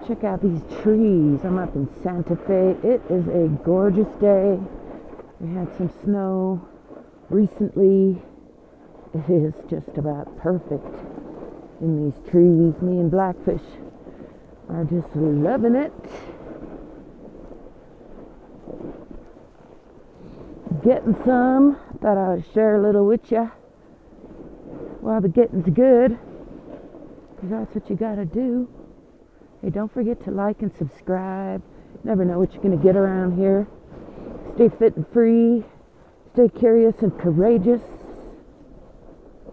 Check out these trees. I'm up in Santa Fe. It is a gorgeous day. We had some snow recently. It is just about perfect in these trees. Me and Blackfish are just loving it. Getting some. Thought I would share a little with you while the getting's good, because that's what you gotta do. Hey, don't forget to like and subscribe. Never know what you're gonna get around here. Stay fit and free. Stay curious and courageous.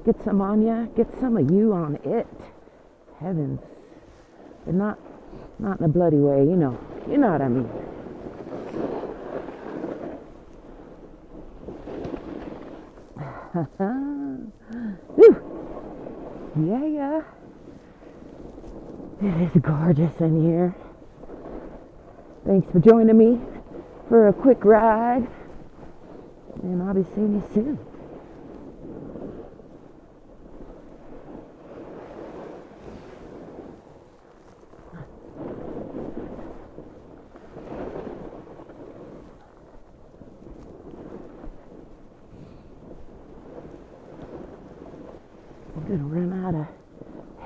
Get some on ya. Get some of you on it. Heavens. But not in a bloody way, you know what I mean. Whew. Yeah. It is gorgeous in here. Thanks for joining me for a quick ride. And I'll be seeing you soon. I'm gonna run out of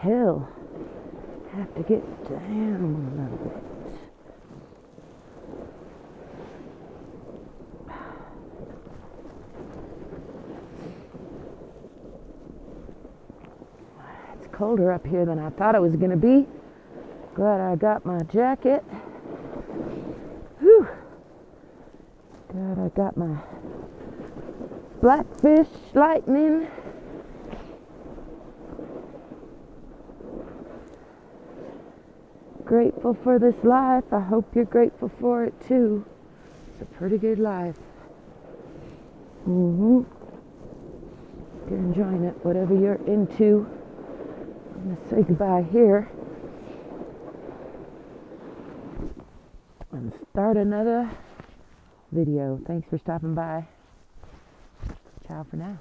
hill. Have to get down a little bit. It's colder up here than I thought it was gonna be. Glad I got my jacket. Whew. Glad I got my Blackfish Lightening. Grateful for this life. I hope you're grateful for it too. It's a pretty good life. If you're enjoying it, whatever you're into. I'm going to say goodbye here and start another video. Thanks for stopping by. Ciao for now.